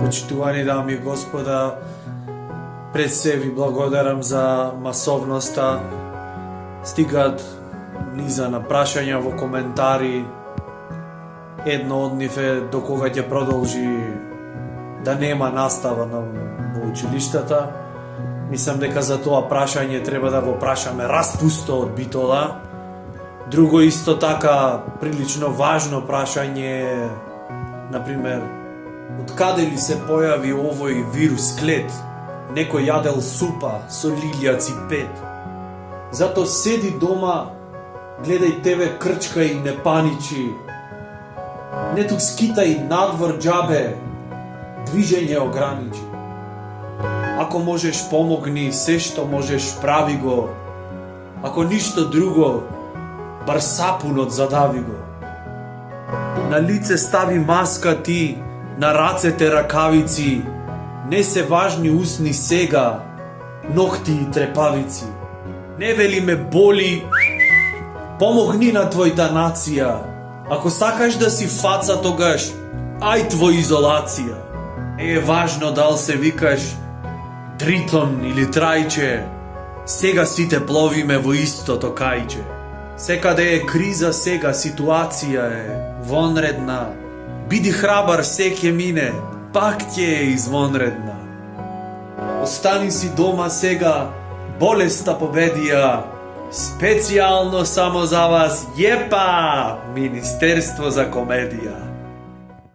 Почитувани дами и господа, пред се ви благодарам за масовноста. Стигат низа на прашања во коментари. Едно од нив е до кога ќе продолжи да нема настава во училиштата. Мислам дека за тоа прашање треба да го прашаме распусто од Битола. Друго исто така прилично важно прашање е, например, од каде ли се појави овој вирус клет? Некој јадел супа со лилјаци пет. Зато седи дома, гледај тебе крчка и не паничи. Не тук скитај надвор џабе, движење ограничи. Ако можеш помогни, се што можеш прави го. Ако ништо друго, бар сапунот задави го. На лице стави маска ти, на рацете ракавици. Не се важни усни сега, ногти и трепавици. Не вели ме боли, помогни на твојта нација. Ако сакаш да си фаца, тогаш ајд во изолација. Не е важно дал се викаш Тритон или Трајче, сега сите пловиме во истото кајче. Секаде е криза сега, ситуација е вонредна. Биди храбар, се ќе мине, пак ќе е извонредна. Остани си дома сега, болеста победија. Специјално само за вас, епа, Министерство за комедија.